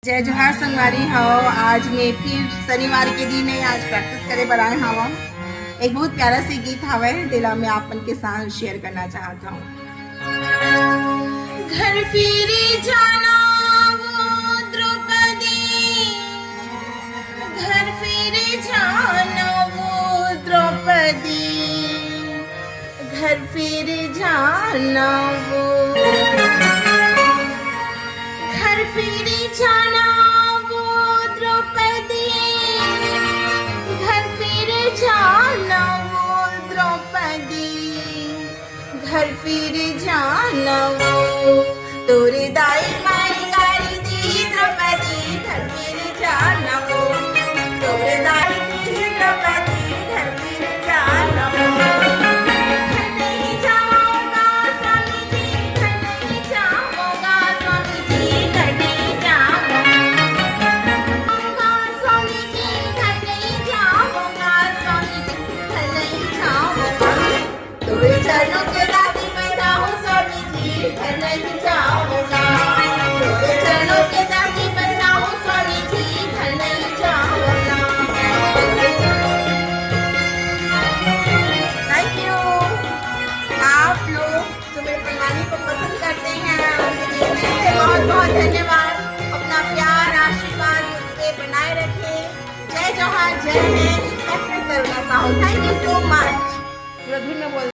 जय जोहार संगवारी हो। आज मैं फिर शनिवार के दिन है, आज प्रैक्टिस करे बर आए हवा। एक बहुत प्यारा सी गीत हवे दिला में आपन के साथ शेयर करना चाहता हूँ। घर फिरी जाना वो द्रौपदी, घर फिरी जाना वो द्रौपदी, घर फिरी जाना वो, घर फिरी जाना वो द्रौपदी, घर फिरी जाना वो द्रौपदी, घर फिरी जाना वो तोरे दाई माई गारी दी द्रौपदी, घर फिरी जाना वो तोरे दाई दी द्रौपदी, घर फिरी जाना वो। घर नहीं जाऊंगा स्वामी जी, घर नहीं जाऊंगा स्वामी जी, घर नहीं जाऊंगा स्वामी जी, घर नहीं जाऊंगा स्वामी जी, घर नहीं जाऊंगा तोरे चरणों के दासी मैं जाऊं स्वामी जी, घर नहीं जाऊंगा तोरे चरणों के दासी मैं जाऊं स्वामी जी, घर नहीं जाऊंगा। Thank you. आप लोग जो मेरे प्रणाली को पसंद करते हैं उनके लिए बहुत बहुत धन्यवाद। अपना प्यार आशीर्वाद मुझे बनाए रखें। जय जोहार, जय Hind. Thank you so much.